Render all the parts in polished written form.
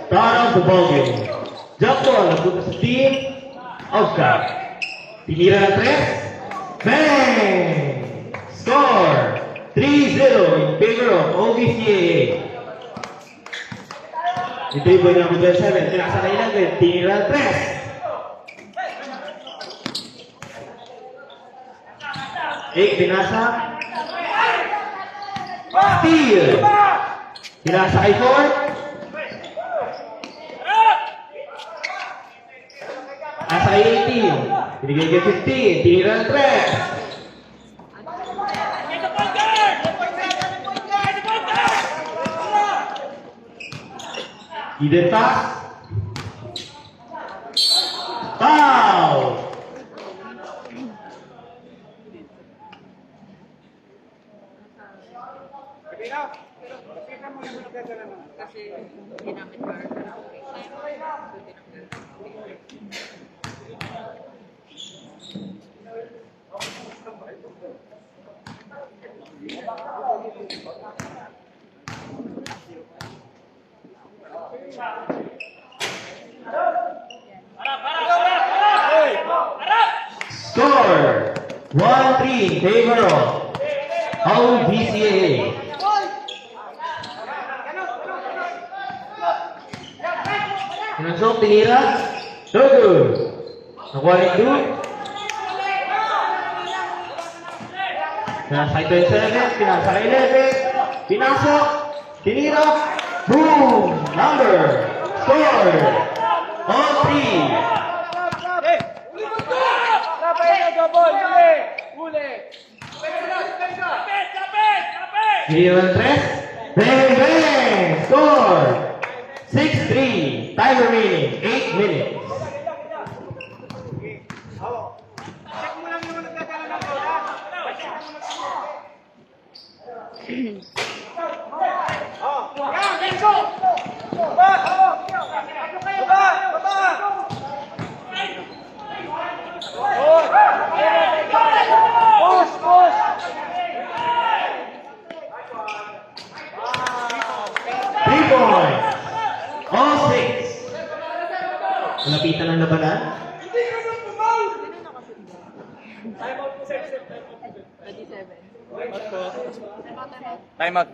Start of the ball game. Jump ball napunta sa team Oscar. Tinira ng 3. Bang! Score! 3-0 in favor of OVCAA. Ito yung boy number 7. Pinakasakay lang din. Tinira ng 3. Binasa. Steal! Pinasa kay 4. Nasa 18. Binigay kay 15. Tinira ng 3. Hidden pass. Foul! Kasi ginamit para sa Score 1-3 in favor of OVCAA. Pinansok, tinira. So good. Nakuha ni Drew. Pinasa kay 27, pinasa kay 11. Pinasok, tinira. Boom! Number. Score. All 3. Tinira ng 3. Bang! Bang! Score. 6-3. Time remaining. 8 minutes. All 6. Malapitan ang labanan. Time out.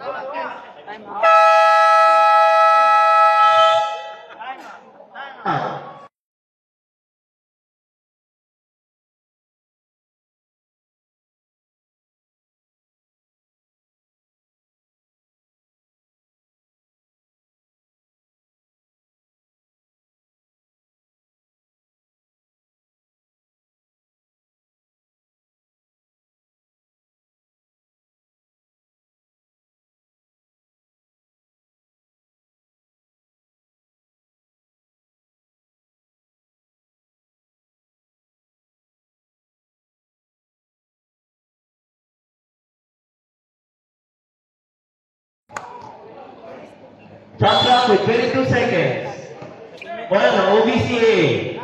Shot clock with 22 seconds. Well, the OVCAA.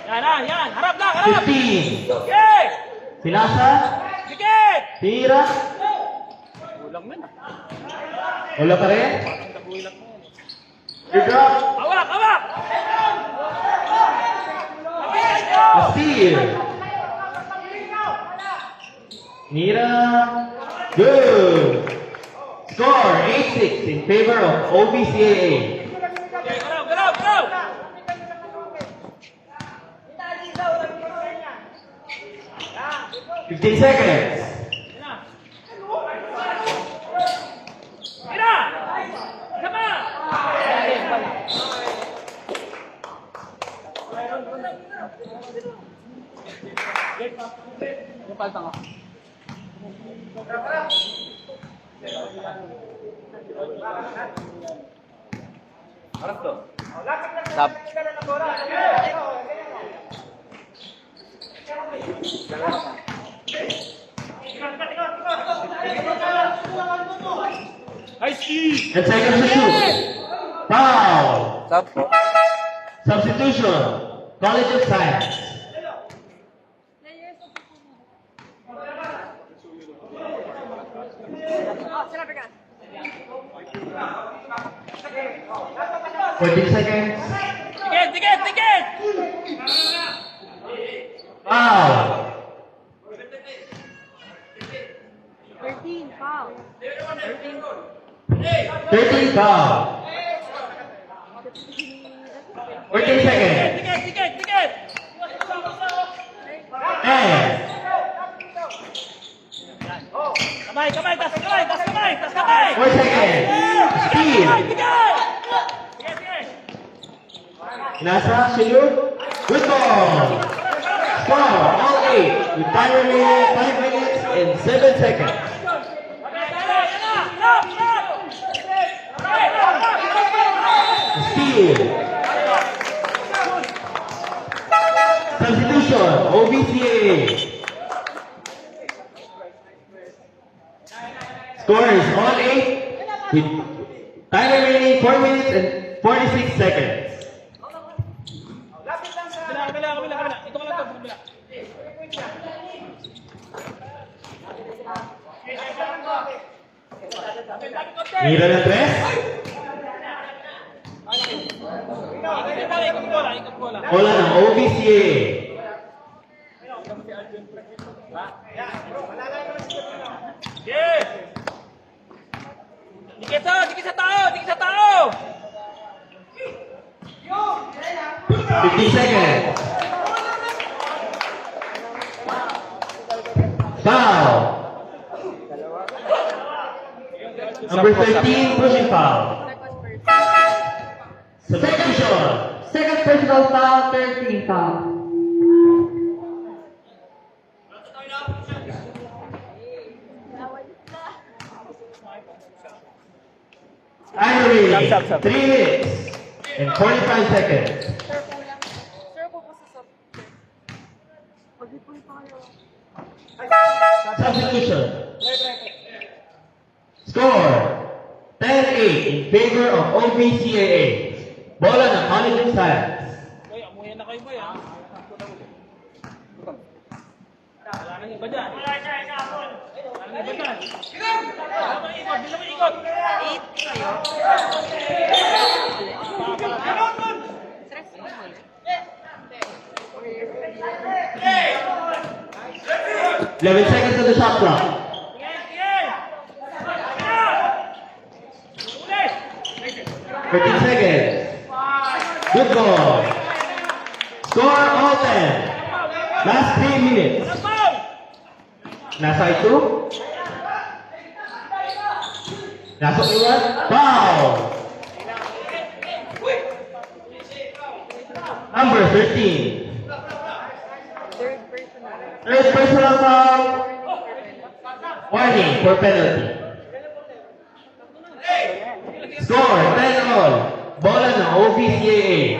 Yan. Harap lang, harap. 15. Okay. Pinasa. Sige. Tira. Kulang man. Wala pa rin. Good drop. Hawak. The steal. Nira. Good. Score 8-6 in favor of OVCAA. Go. 15 seconds. Mira. Sama. Paltang ako. Harap to. Sab. Nice key. 10 seconds to shoot. Foul. Sab. Substitution. College of Science. Players of the Oh, sila Vegas. 14 seconds. Ticket! Foul. 13, foul. 13 foul. 14 seconds. Ticket! 10. Kamay! Tas kamay! 4 seconds. Speed. Sige! Nasa shoot. Good ball. Score. All 8. With time remaining 5 minutes and 7 seconds. Steal. Substitution. OBCA. Score is all 8 with time remaining 4 minutes and 46 seconds. Kabila. Ito ka lang to, kabila. Mira ng 3. Ikot bola. Bola ng OBCA. Yes! Dikit sa tao! 50 seconds. Foul. Number 13, pushing foul. Substitution. Second personal foul, 13 foul. Time remaining 3 minutes and 45 seconds. Sir, po sa soft. Pag-ipon pa kayo. Substitution. Score 10-8 in favor of OBCAA. Bola ng College of Science. Boy, amuyan na kayo, boy, ha? Wala nang iba dyan. Bilang ikot. 8 kayo. Stress mo mo. 11 seconds on the shot clock. Sige! 13 seconds. Good ball. Score all 10. Last 3 minutes. Nasa ito. Nasa iwan. Foul. Number 13. Third personal. Third personal foul. Warning for penalty. Score 10 all. Bola ng OBCAA.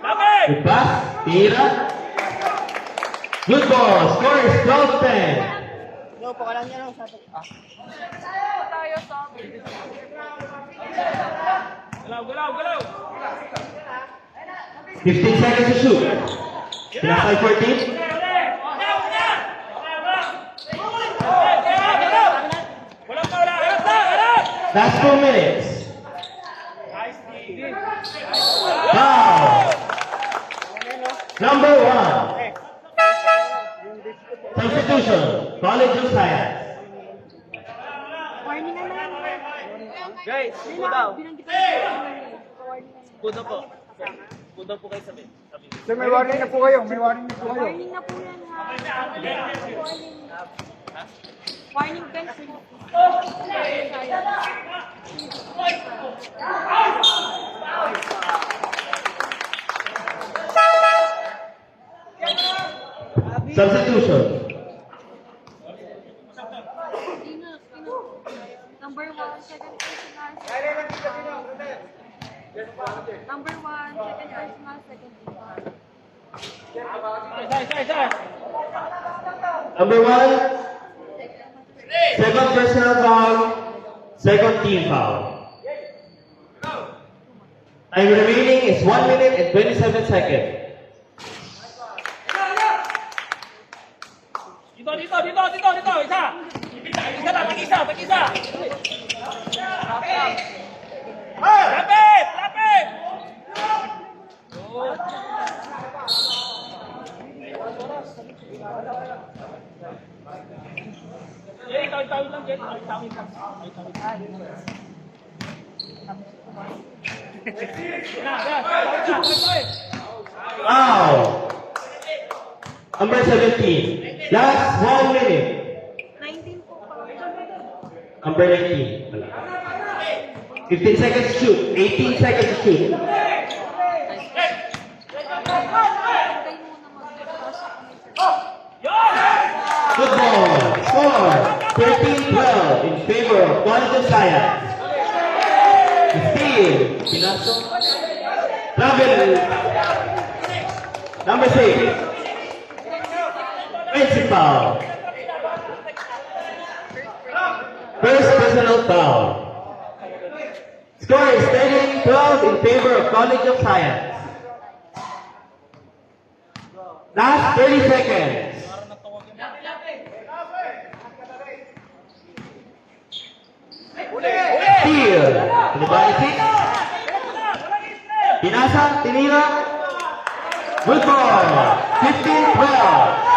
Labit! Good pass. Tira. Good ball. Score is 12-10. Tayo sa Galaw! 15 seconds to shoot. Pinasay 14. Last 2 minutes. Foul. Number 1. Substitution. College of Science. warning na lang. Guys, daw. Binanggit ko na warning na. Kudo po kayo sabi. Sir, may warning na po kayo. Warning na po yan ha. Warning pen sir. Substitution. Number 1, second personal. Number 1, second personal, second team. Isa. Number 1. Second personal foul. Second team foul. Time remaining is 1 minute and 27 seconds. Dito, dito, dito, dito, dito. Isa. Isa lang, tag-isa, tag-isa. Lapit, lapit. Jay, tawid-tawid lang, Jay. Tawid-tawid lang. Tawid-tawid lang. Yan, yan. Tawid-tawid. Wow! Number 17. Last 1 minute. 19 po pa. Number 19. 15 seconds to shoot. 18 seconds to shoot. Hintay muna mag-pasok kami sa... Football. Score 13-12 in favor of College of Science. Steal. Pinasok. Travel. Number 6. Principal. First personal foul. Score is 13-12 in favor of College of Science. Last 30 seconds. Steal. Pinabalik 6. Pinasa, tinira. Good ball. 15-12.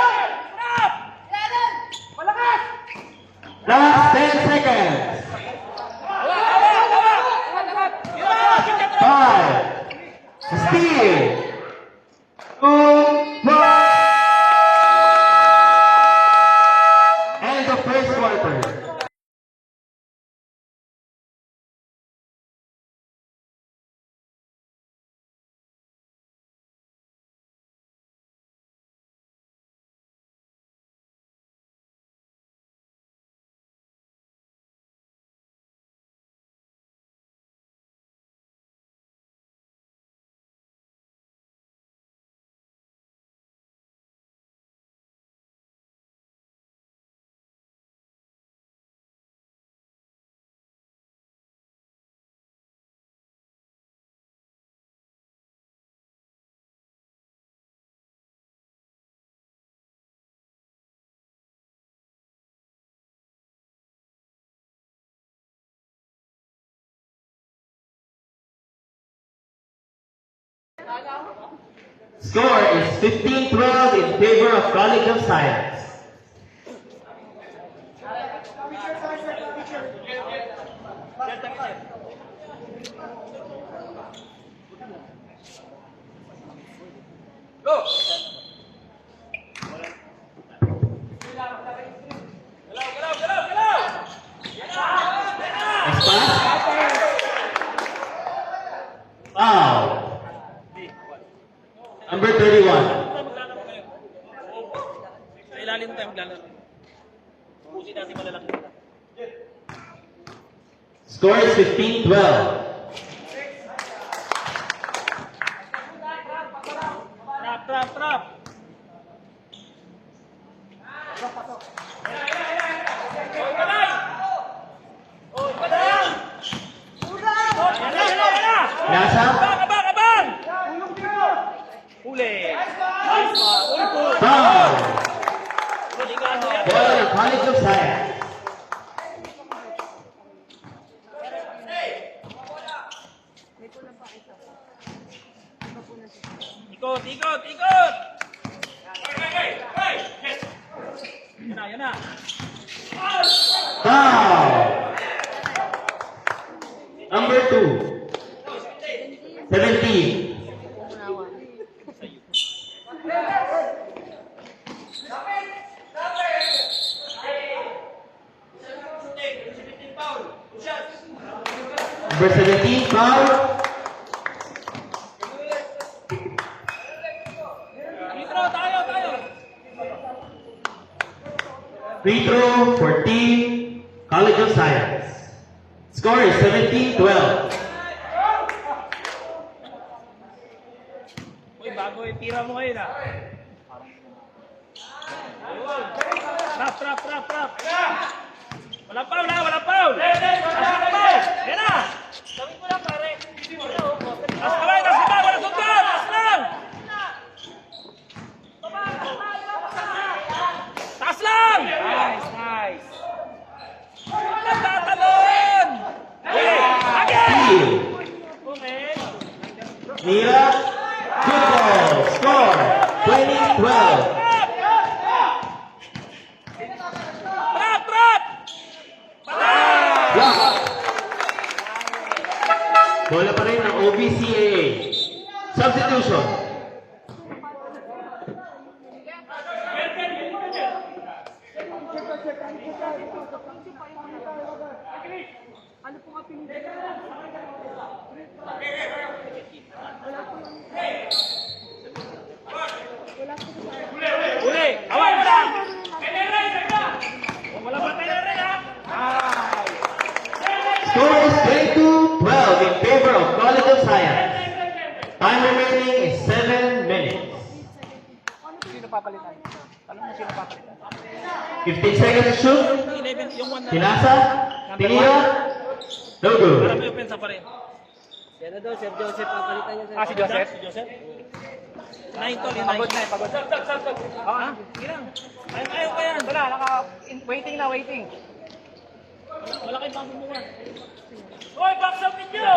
Last 10 seconds. 5. Steal. 2. 1. And the first quarter. Score is 15-12 in favor of College of Science. Go! Galaw, galaw, galaw, galaw! Next pass. Foul. Number 31. Maglalaro kayo. Sa ilalim tayo maglalaro. Pusin natin malalaki. Score is 15-12. Trap, trap, trap. Oy, balay! Oy, balay! Yan na, yan na, yan na! Nasa? Abang, abang, abang! Huli! Nice one! Uy, po! Foul. Delikado yan. Ball in College of Science. May kulang pa isa. Ikot, ikot, ikot! Yan na, yan na. Foul. Number 2. 17. Unawa. Number 17, foul. Intro, tayo, tayo! Free throw for Team College of Science. Score is 17-12. Uy, bago yung tira mo ngayon ah. Ayun. Trap, trap, trap, trap. Walang foul ha, walang foul. Nasa na foul. Yan na. Sabi ko lang pare. Nasa Mira, good ball. Score, 20-12. Trap! Trap! Block. Bola pa rin ng OBCAA. Substitution. Ano po nga pinili? Uli! Away mo lang! Wala pa tayo rin ha! Score is 22-12 in favor of College of Science. Time remaining is 7 minutes. Sino papalitan? Alam mo sino papalitan? 15 seconds to shoot. 11, yung 1 na. Sinasa. Tinira. No good. Para may opensa pa rin. Yan na daw, Sir Joseph, papalitan niya, Sir. Ah, si Joseph? Si Joseph? 9 to, 9. Pagod na eh, pagod. Ha? Ilang? Ayaw pa yan. Wala, waiting na, waiting. Wala kayong pamumukan. Hoy, box up ninyo!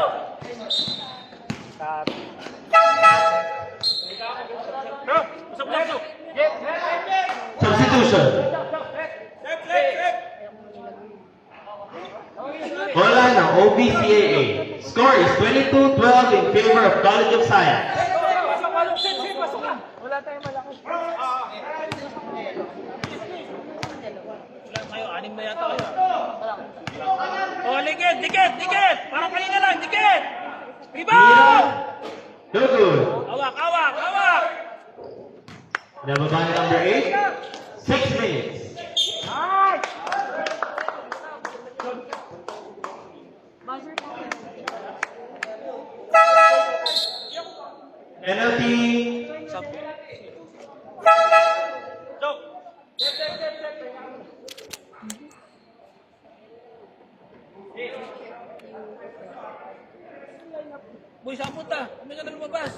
Bro, usap. Substitution. Bola ng OBCAA. Score is 22-12 in favor of College of Science. Wala tayong malaki. Wala kayo, 6 na yata kayo. Oh, dikit! Parang kanina lang, dikit! Rebound! No good. Hawak! Nababa na number 8. 6 minutes. Buzzer po. Penalty. Boy, saan punta? May ka na lumabas.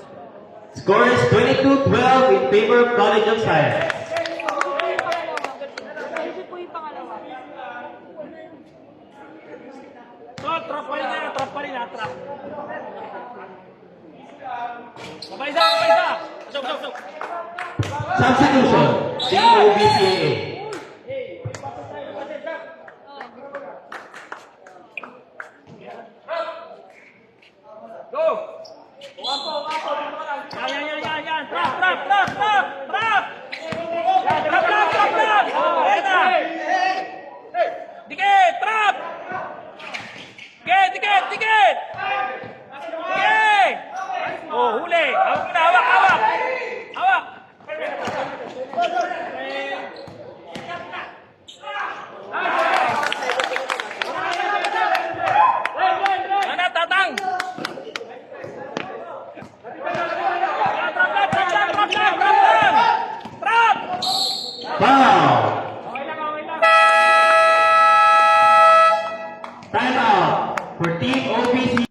Score is 22-12 in favor of College of Science. Buzzer po yung pangalawa. Trap pa rin. Papaisa! Usap. Substitution. Team OBCAA. Go! Yan! Trap! Dikit! Trap! Dikit! Oh, huli! Hawak! Ano, tatang! Trap! Foul. Time out for Team OBCAA.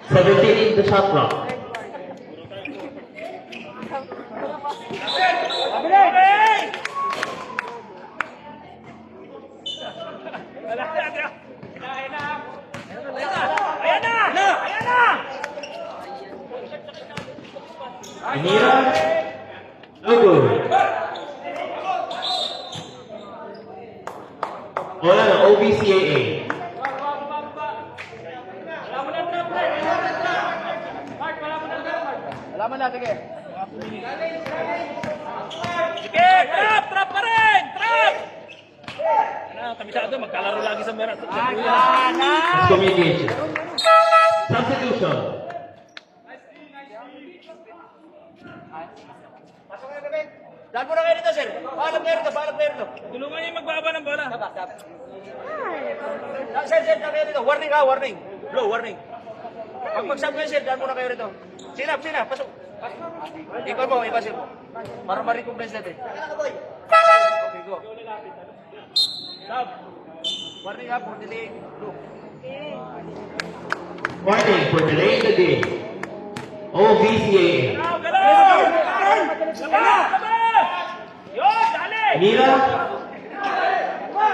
Seventeen in the shot clock. Inira. No good. Bola ng OBCAA. Alaman natin eh. Sige, trap pa rin! Trap! kabisado, magkalaro lagi sa meron. Miscommunication. Substitution. Daan mo na kayo dito, sir. Paalam kayo dito. Tulungan niyo yung magbaba ng bola. Sir, daan kayo dito. Warning ha, warning. Blow, warning. Pag mag-sub kayo, sir, daan mo na kayo dito. Sinap, pasok. Ikon mo, ipasin mo. Para ma-recognize natin. Okay, go. Sub. Warning ha, for delay. Blow. Warning for delaying the game. OVCAA. Galaw! Yun, dali! Mira.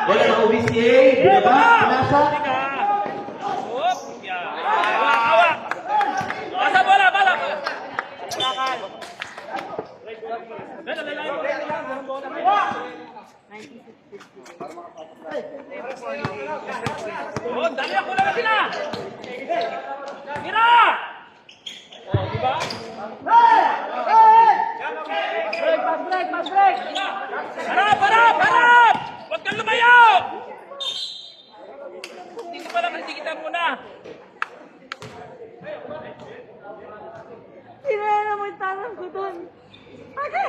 Wala ng OVCA. Binaba. Pinasa. Oop! Yan. Hawak! Basa bola, bala! Oh, dali ako lang sila! Mira! Oh, diba? Harap! Huwag kang lumayo! Dito pa lang, nasigitan muna. Sinala mo yung tanong ko dun. Okay.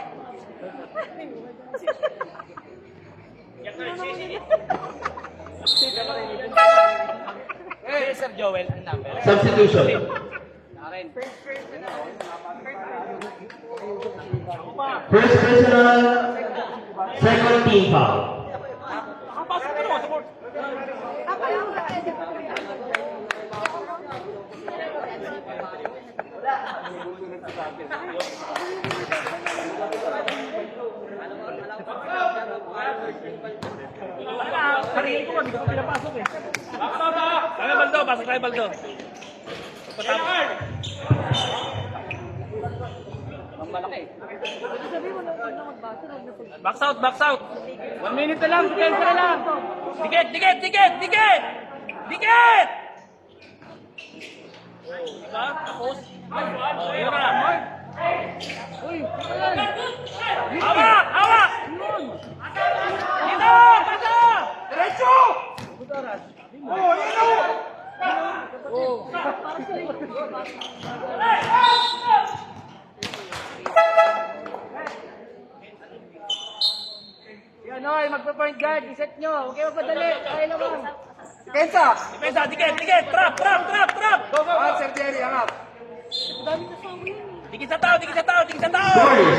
Hey, Sir Joel, ang number. Substitution. First personal. Second team foul. Pasok ka naman, support. Ako yung Sarili ko, hindi ko pinapasok eh. Kami Baldo, pasok tayo Baldo. sabi mo na huwag na magbasa. Huwag na pag... Box out. 1 minute na lang, defense na lang. Dikit! Diba? Tapos? Oh, yun na. Hawak! Dito! Pasa! Diretso! Yan oy, magpa-point guard, iset nyo. Huwag kayo magpadali. Kaya naman. Depensa, dikit! Trap! Ah, Sir Jerry, hangap. Dami na sa amin. Dikit sa tao! Score is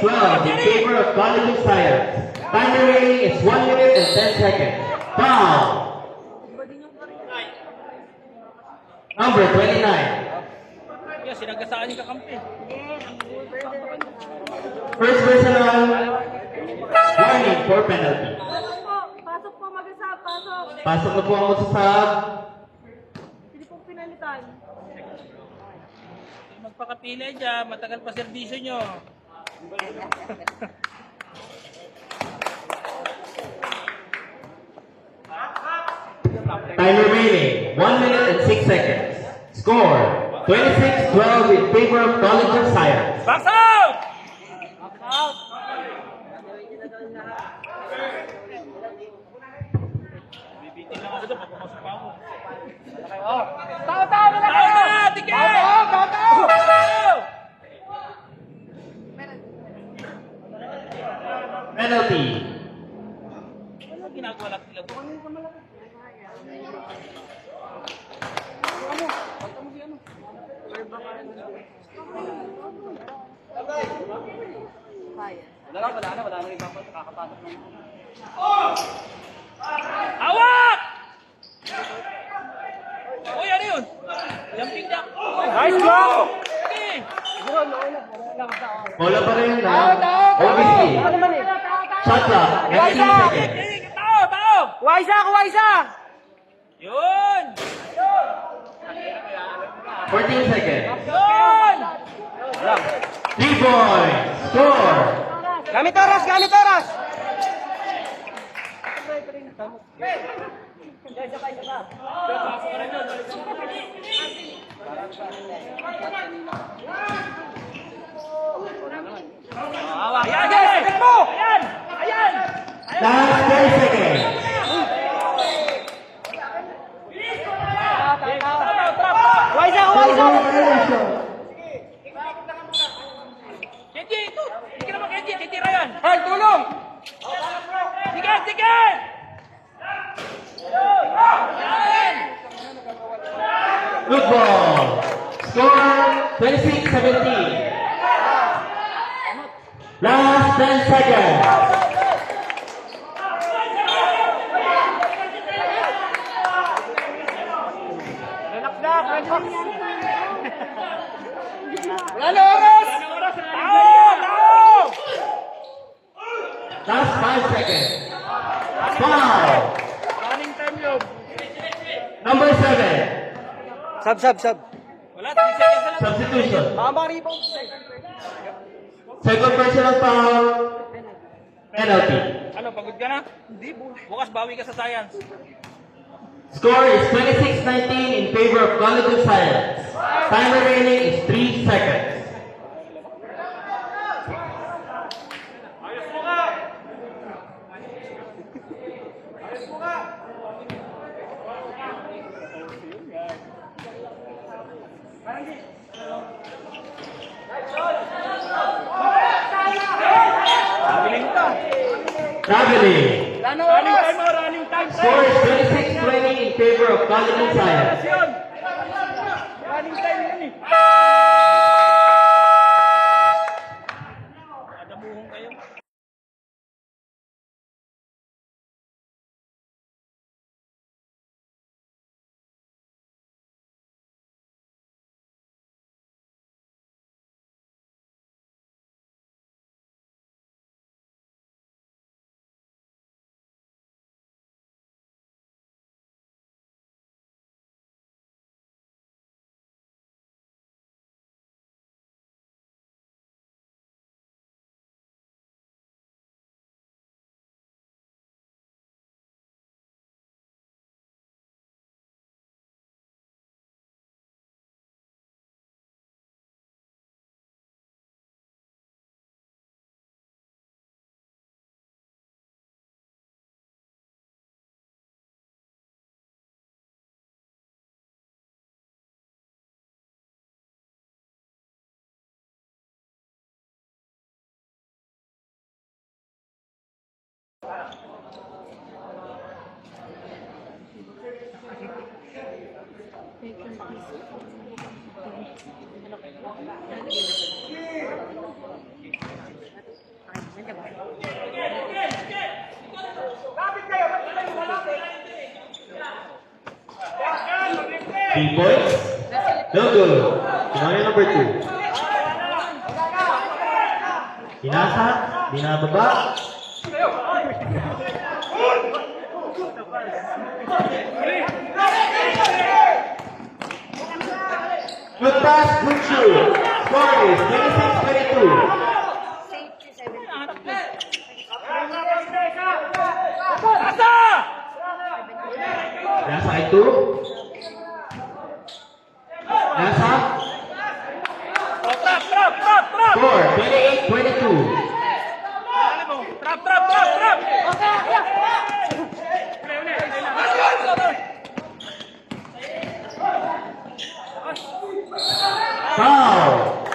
26-12 in favor of College of Science. Time remaining is 1 minute and 10 seconds. Foul. Number 29. Yan, sinagasaan yung kakampi. First personal. Warning for penalty. Pasok po, mag-asap, pasok. Pasok na po ang magsasab. Hindi pong pinalitan. Magpakapila dyan, matagal pa servisyo nyo. Time remaining 1 minute and 6 seconds. Score 26-12 in favor of College of Science. Box out! Bibitin lang ako doon, papumasok pa ako. Tao na kayo! Dikit! Tao! Penalty. Ano ginagawa natin lang? Wala na ibang kakapasok na. Hawak! Uy, ano yun? Jumping jack. Nice block! Okay. Bola pa rin na OBC. Shot clock. 19 seconds. Tao! Kuwaisa! Yun! 14 seconds. Yun! 3 points. Score. Gamit oras! Ayan! Ayan! Last 30 seconds. ticket! Good ball. Score 26-17. Last 10 seconds. Relax na, relax. Wala na oras! Tao! Tao! Last 5 seconds. Foul. Running time yun. Number 7. Sub. Wala, 3 seconds na lang. Substitution. Tama rebound. Second personal foul. Penalty. Ano, pagod ka na? Hindi, bukas bawi ka sa science. Score is 26-19 in favor of College of Science. Time remaining is 3 seconds. Traveling. Wala na oras. Running time. Score is 26-20 in favor of College of Science. Yun. Running time yun eh. Adamuhong kayo. Three points. No good. Scenario number 2. Pinasa. Binababa. Good pass, good shoot. Score is 26-22. Asa! Nasa kay 2. Nasa. Oh, trap! Score 28-22. Alam mo, trap! Foul.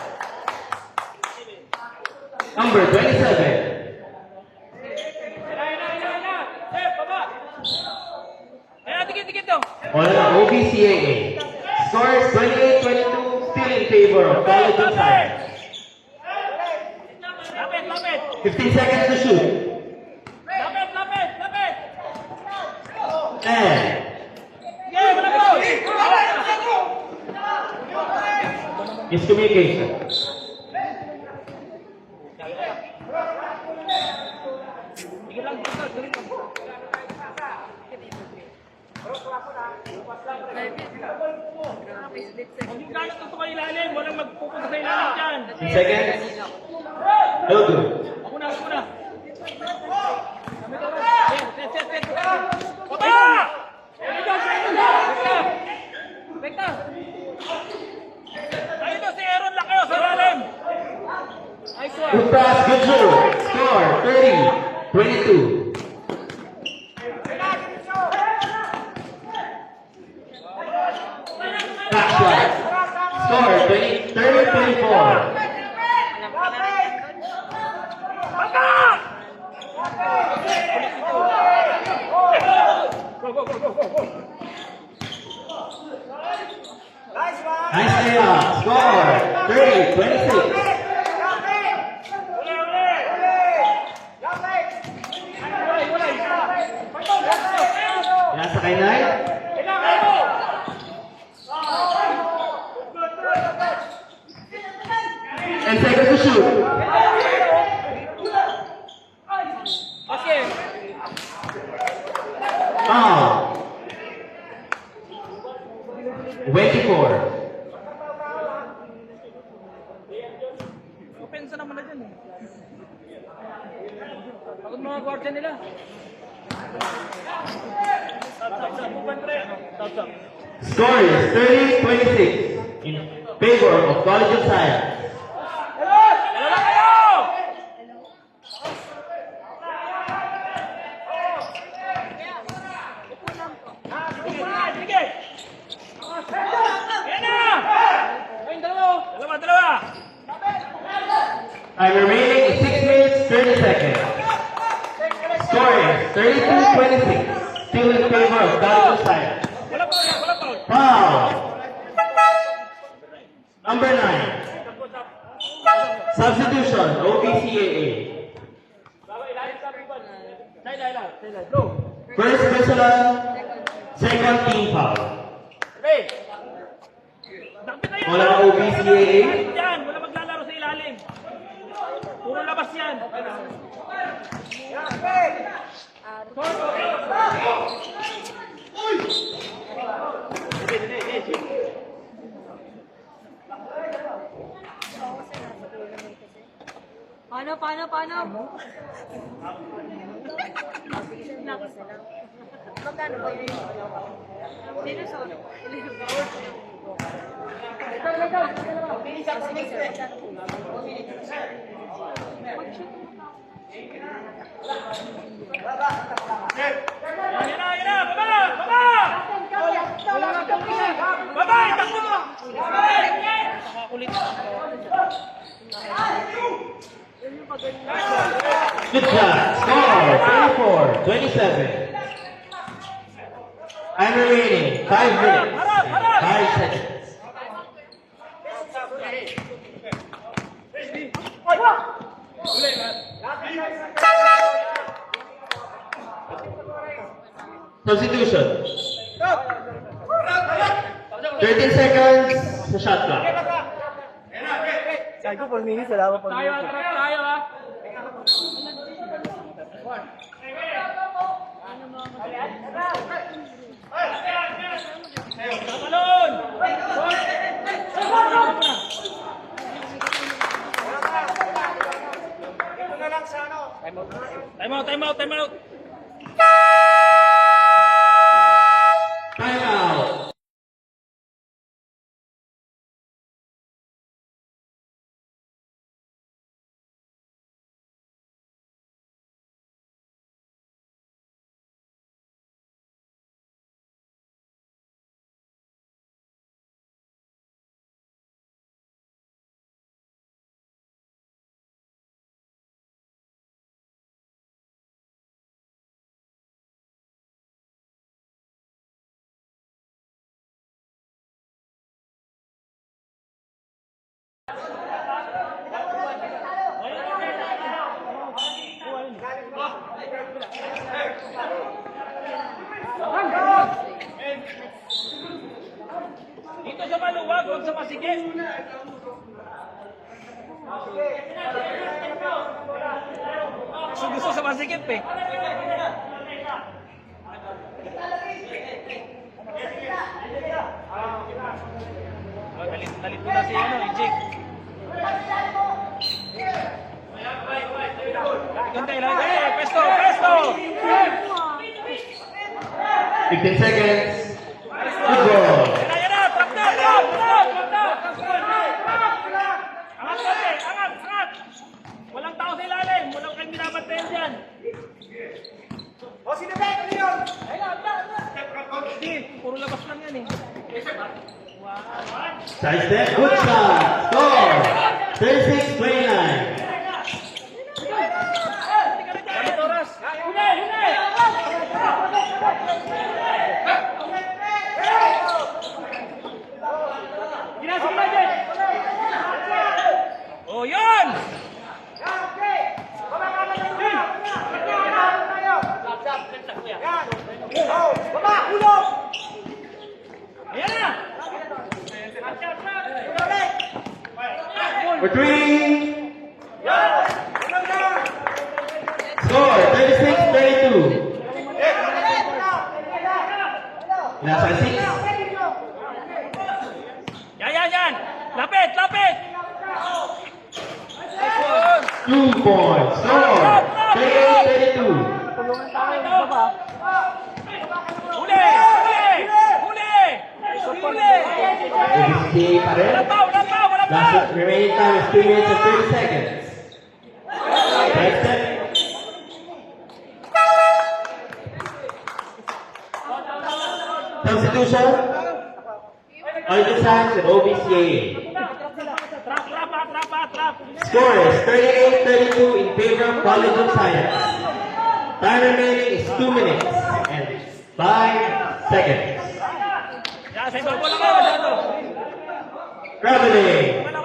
Number 27. Tikit dong. On OBCAA. Score is 28-22. Still in favor of College of Science. Lapit! 15 seconds to shoot. Lapit! And Okay, wala ko! miscommunication. Hindi ka na tutok ilalim. Walang magpupunta sa ilalim dyan. 10 seconds. No good. Ako na. Set. Papa! Bekta! Ayun na si Aaron Lacao sa ilalim. Good pass, good shoot. Score 30-22. Back shot. Score 30-24. Papa! Nice layup. Score 30-26. Nasa kay Knight. And second to shoot. Okay. Foul. 24. Opensa naman na dyan eh. Pagod mga gwardiya nila. Score is 30-26 in favor of College of Science. Time remaining is 6 minutes 30 seconds. Score is 32-26. Still in favor of College of Science. Foul. Number 9. Substitution, OBCAA. First personal, second team foul. Wala ka OBCAA. Yan, wala maglalaro sa ilalim. Puro labas yan. Paano? Magkano ba yun? Sino sa? Yan na, baba, takbo mo. Nakakulit. Good shot. Score 34-27. I'm remaining 5 minutes. 5 seconds. Substitution. 13 seconds sa shot clock. Sabi ko, 4 minutes, wala pa 4 Tayo, minutes. tayo ha. Balon! Time out. Time out. Dito sa maluwag, huwag sa masigit. Gusto sa masigit eh. Dalit ko na si Ijik. Pesto! 15 seconds. Good goal. Yan na! Trap na! Angat! Walang tao sa ilalim. Walang kayong binabantayan dyan. Hindi, puro labas lang yan eh. Side step. Good shot. Score 36-29. Oras! Huli! for three. Score, 36-32. Nasa 6. Yan. Lapit. 2 points. Score, 38-32. Tulungan tayo, isa ba? Huli! ABCA pa rin. Wala pa! Last remaining time is 2 minutes and 30 seconds. Right set. Substitution. Argent Sands and OBCA. Trap! Score is 38-32 in favor of College of Science. Time remaining is 2 minutes and 5 seconds. Yan, sa ibang bola kayo, masyado. Traveling. Wala.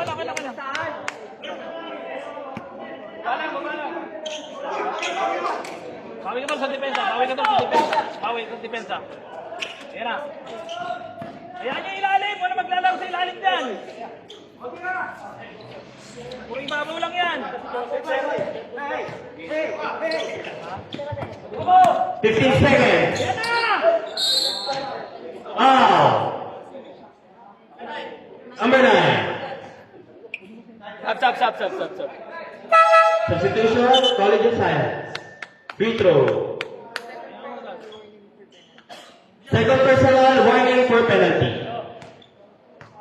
Bawi ka sa depensa. Ayan na. Ayan yung ilalim. Wala maglalaro sa ilalim dyan. Puro ibabaw lang yan. 15 seconds. Ayan na! Foul. Number 9. Stop. Substitution, College of Science. Free throw. Second personal, warning for penalty.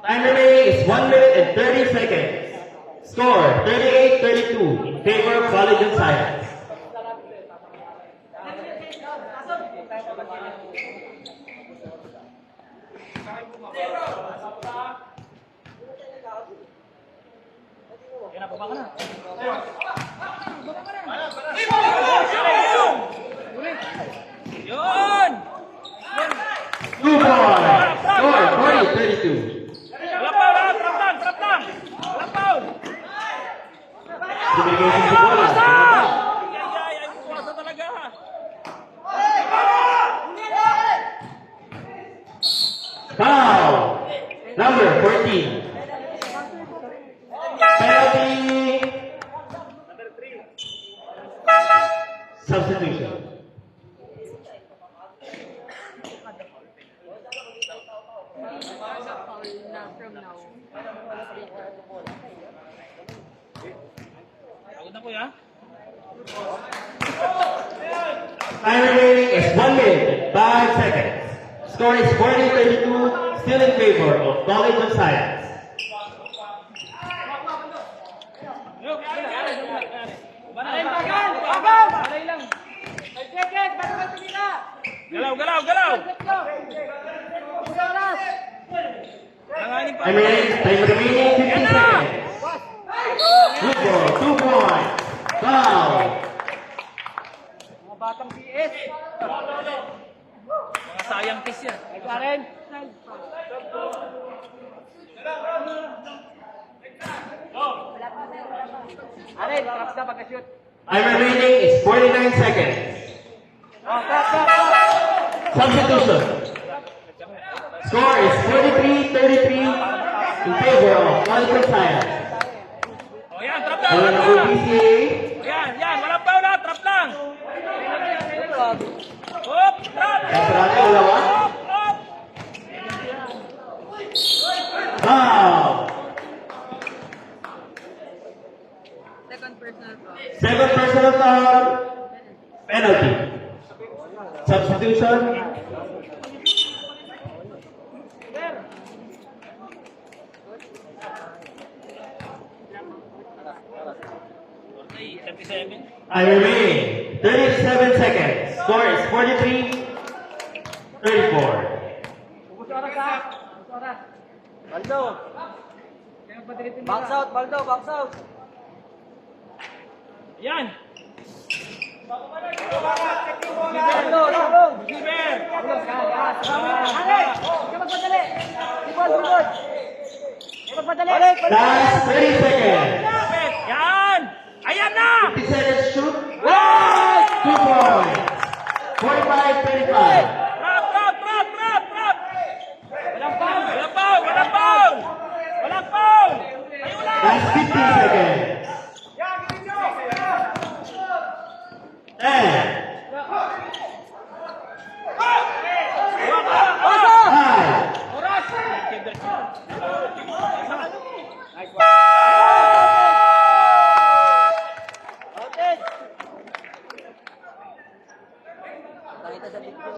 Time remaining is 1 minute and 30 seconds. Score, 38-32 in favor of College of Science. Ayan na, baba ka na. Yun! 2 points. Score, 40-32. Wala pa! Trap lang! Wala pa! Dumiligation sa bola. Ay, kuwasa talaga. Foul. Number 14. Penalty. Substitution. From now. Pagod na kuya. Time remaining is 1 minute and 5 seconds. Score is 40-32, still in favor of College of Science. Galaw! Nanganin pa. Time remaining 15 seconds. Good ball, 2 points. Foul. Mga batang PS. Mga sayang kiss yan. Karen. Aren, trap na pagka-shoot. Time remaining is 49 seconds. Trap. Substitution. Score is 43-33 in favor of College of Science. O yan, trap lang! Wala na OBCA. Yan, walang foul na, trap lang! Hop, trap! Entrada, dalawa. Hop! Foul. Second personal foul. Penalty. Substitution. Okay, 37. I remain 37 seconds. Score is 43-34. Ubus oras ha. Ubus oras. Baldo. Box out, Baldo, box out. Yan! Baldo, tulong. Giver! Aren, huwag ka magpadali. Sibol. Huwag magpadali. Last 30 seconds. Kapit! Yan! Ayan na! 50 seconds shoot. 2 points. 45-35. Trap! Walang foul! Walang foul! Tayo lang! Last 15 Nakita sa video.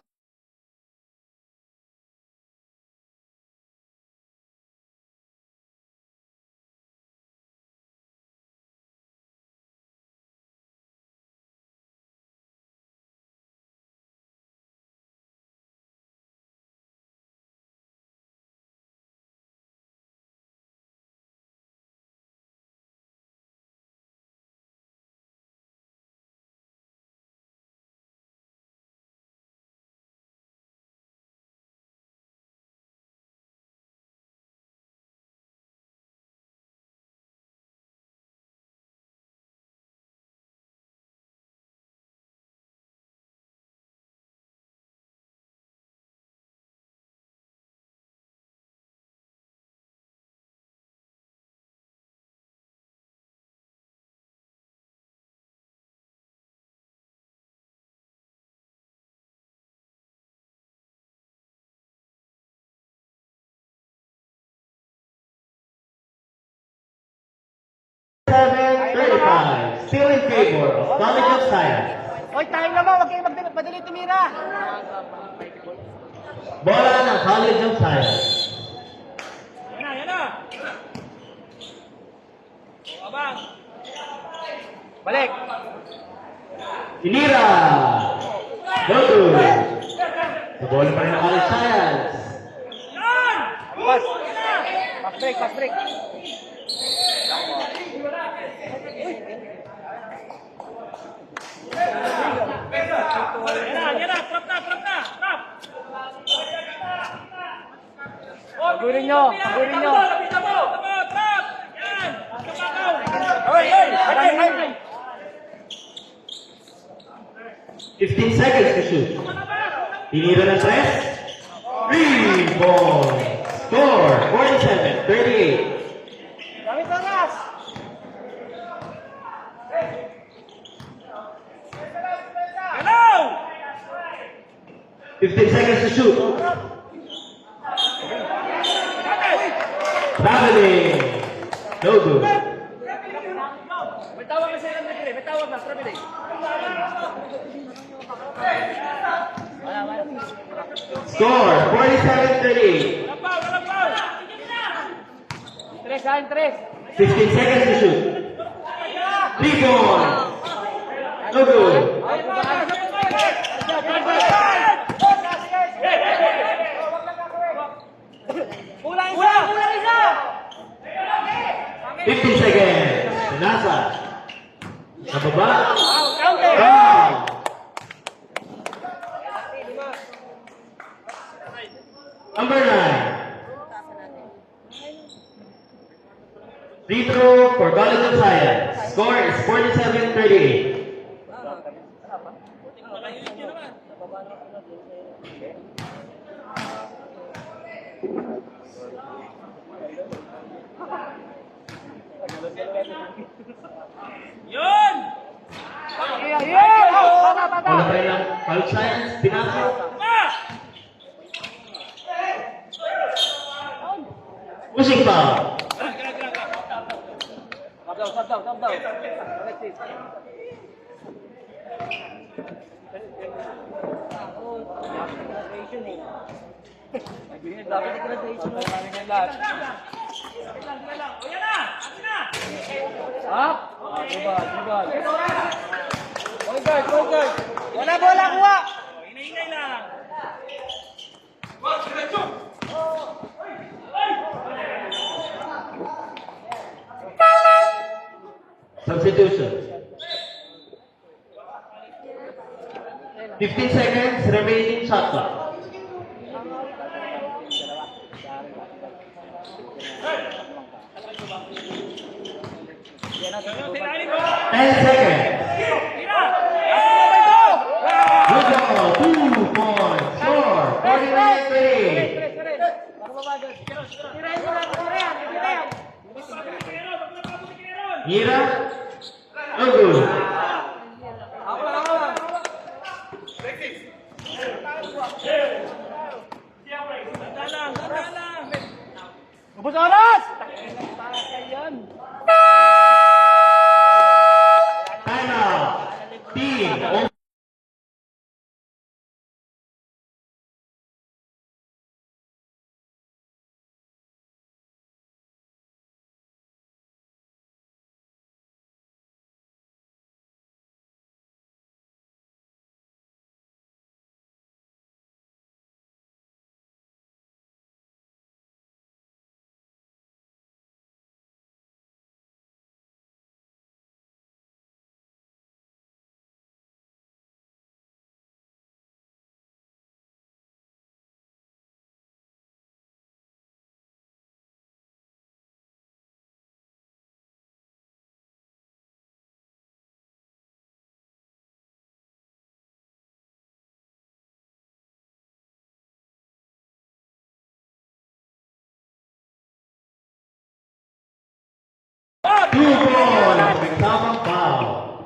Seven, 35. Still in favor of College of Science. Hoy, tayo naman. Huwag kayo magdali tumira. Bola ng College of Science. Yan na. O, abang. Balik. Tinira. No good. Sa bola pa rin ng College Science. Yan! Pass. Pass break, pass break. Yan na. Trap na. Trap. Pagurin nyo. Pagurin nyo. Tabo. Trap. Yan. Kapakaw. Hoy! 15 seconds to shoot. Tinira ng 3. 3 points. Score 47-38. Gamit oras. Hello! 15 seconds to shoot. Traveling. No good. May tawag na sila ng referee. May tawag na. Referee. Score 47-38. Walang foul. Tres, saan? Tres. 15 seconds to shoot. 3 points. No good. Kulang isa. 15 seconds. Nasa. Nababa. Counter. Down. Number 9. Free throw for College of Science. Score is 47-38. Yun! Wala pa rin ng College Science. Pinasok. Ma! Pushing foul. Sub down. Collective. Graduation eh. Dapat yung graduation mo. Maraming ang lahat. O, yan na! Atin na! Up! Dribble. Point guard. Wala bola, kuha! O, hinay-hinay lang. Substitution. 15 seconds remaining shot clock. Tinali ko! 10 seconds. Tira! Good ball. 2 points. Score 49-38. Hira. No good. Ako lang. Tanda lang! Ubus oras! Para sa yan. Time out. Team. Bag! 2 points. May kasamang foul.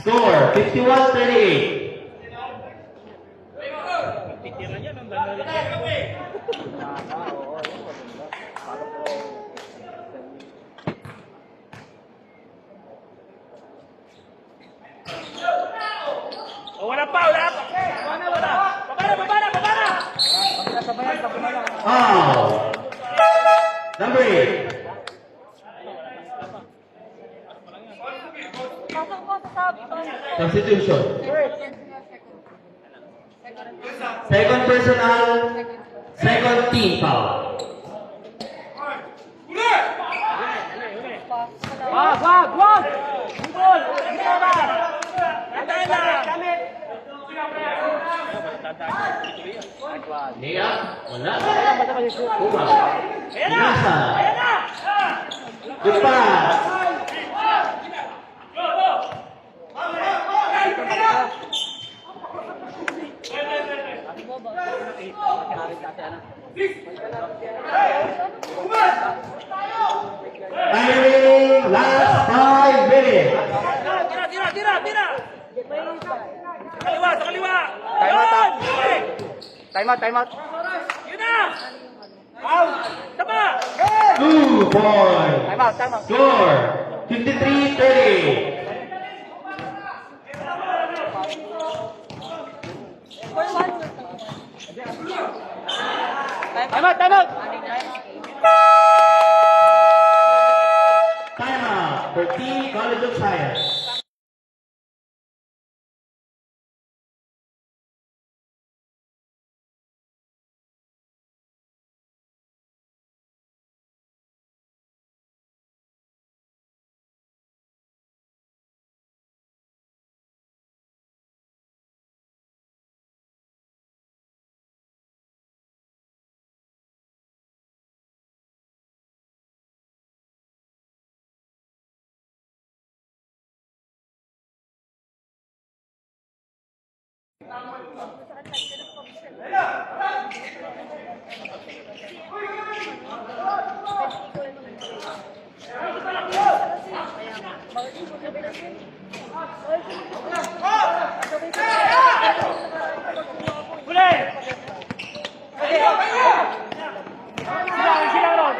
Score, 51-38. Titira niya ng dalawa. Oh, wala pa, wala pa. Wala. Babara. Foul. Number 8. Pasok po sa top. Substitution. Second personal, second team foul. Wag! Ball! Dito na! Tandaan lang. Nia, wala. Basta pa yung Kuma. Ayan na! Nasa. Ayan na! Good pass. Timing, last 5 minutes. Tira! Sa kaliwa! Time out, Yun! Time out. Yun na! Out! Tama! 2 points. Time out. Score, 53-38. Time out. Timeout for Team College of Science. Huli! Silang ron!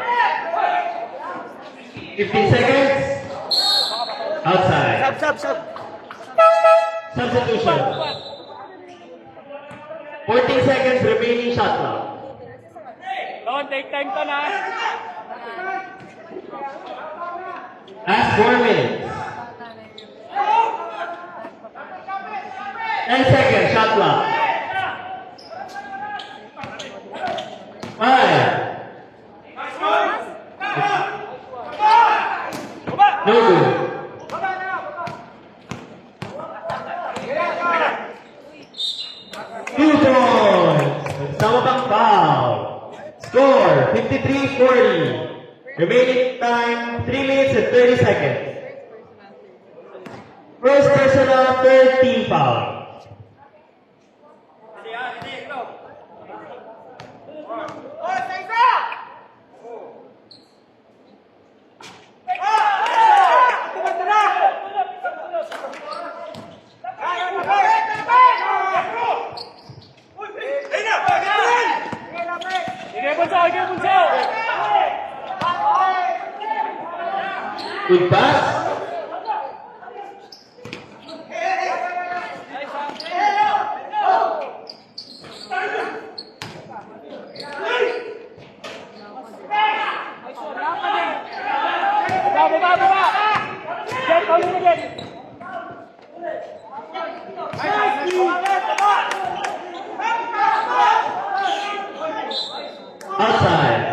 15 seconds. Outside. Sub. Substitution. 14 seconds remaining shot clock. Don't take time to na. Last 4 minutes. 10 seconds shot clock. 5. No good. Two points. Sama pang foul. Score, 53-40. Remaining time, 3 minutes and 30 seconds. First personal, third team foul. Sige, bunso! Good pass. Baba! Jet, kau ni Jet! Outside.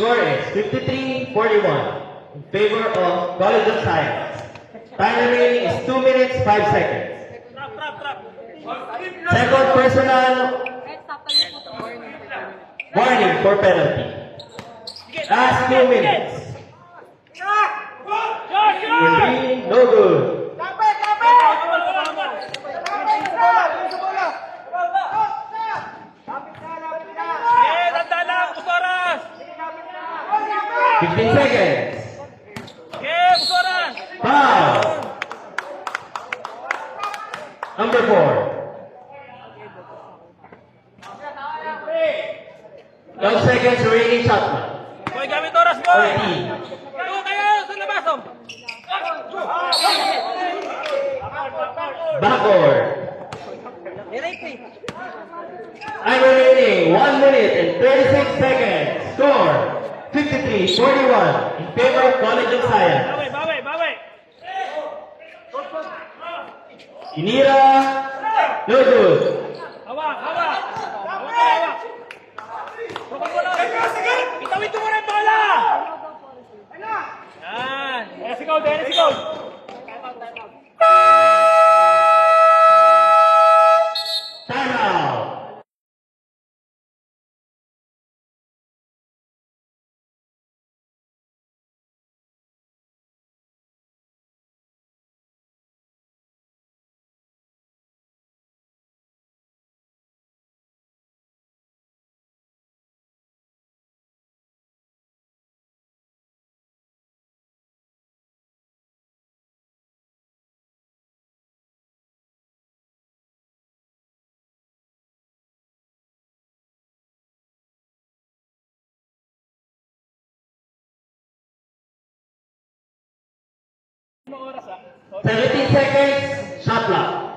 Score is 53-41 in favor of College of Science. Time remaining is 2 minutes 5 seconds. Trap. Second personal warning for penalty. Last 2 minutes. Green, no good. Eh, tanda lang, Busoras! 15 seconds. Eh, Busoras! Foul. Number 4. 12 seconds remaining shot clock. Boy, gamit oras, boy! 14. Kayo sa labas, oh! Backward. Time remaining 1 minute and 36 seconds. Score 53-41 in favor of College of Science. Bawi! Inira, no good. Hawak! Itawid mo rin bola! Yan! Dennis, ikaw! Time out. Anong oras, ah? 17 seconds, shot clock.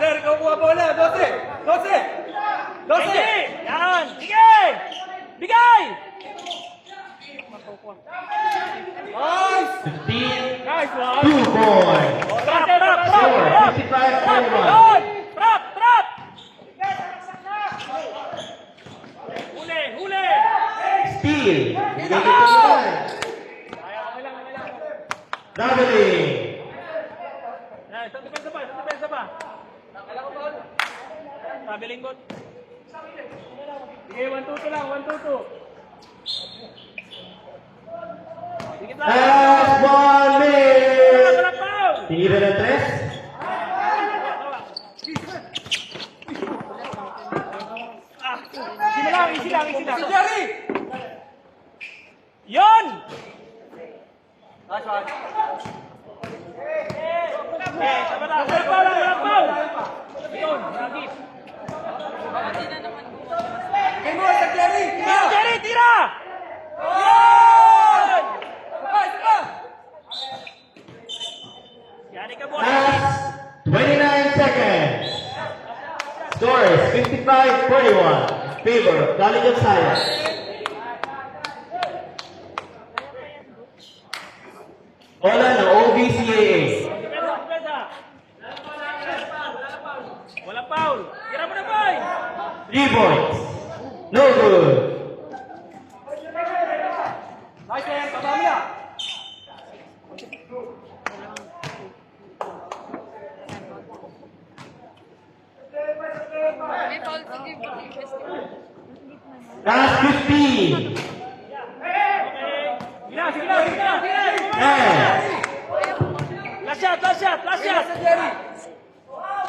Sir, ikaw buha bola. 12! Sige! Yan! Sige! Bigay! 15, Nice 2 points. Trap! Score 55-41. Yun! Trap! Huli! Steal. Bigay dito naman. Doubling. Yan, isang depensa pa. Sabi lingkod. Sige, 1-2 lang, 1-2. Dikit lang. Last 1 minute. Walang foul! Tinira ng 3. Easy lang. Si Jerry! Yun! Nice one. Walang foul! Yun, Ragis. Game on, Sir Jerry! Jerry, tira! Yun! Yari ka buwan. Last 29 seconds. Score is 55-41 in favor of College of Science. Bola ng OBCAA. Depensa. Walang foul. Tira mo na, boy! 3 points. No good. Nice one, pabami na. May foul sa game. Last 15. Sige na. 10. Last shot. Sir Jerry!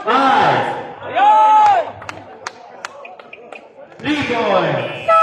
5. Ayun! 3 points.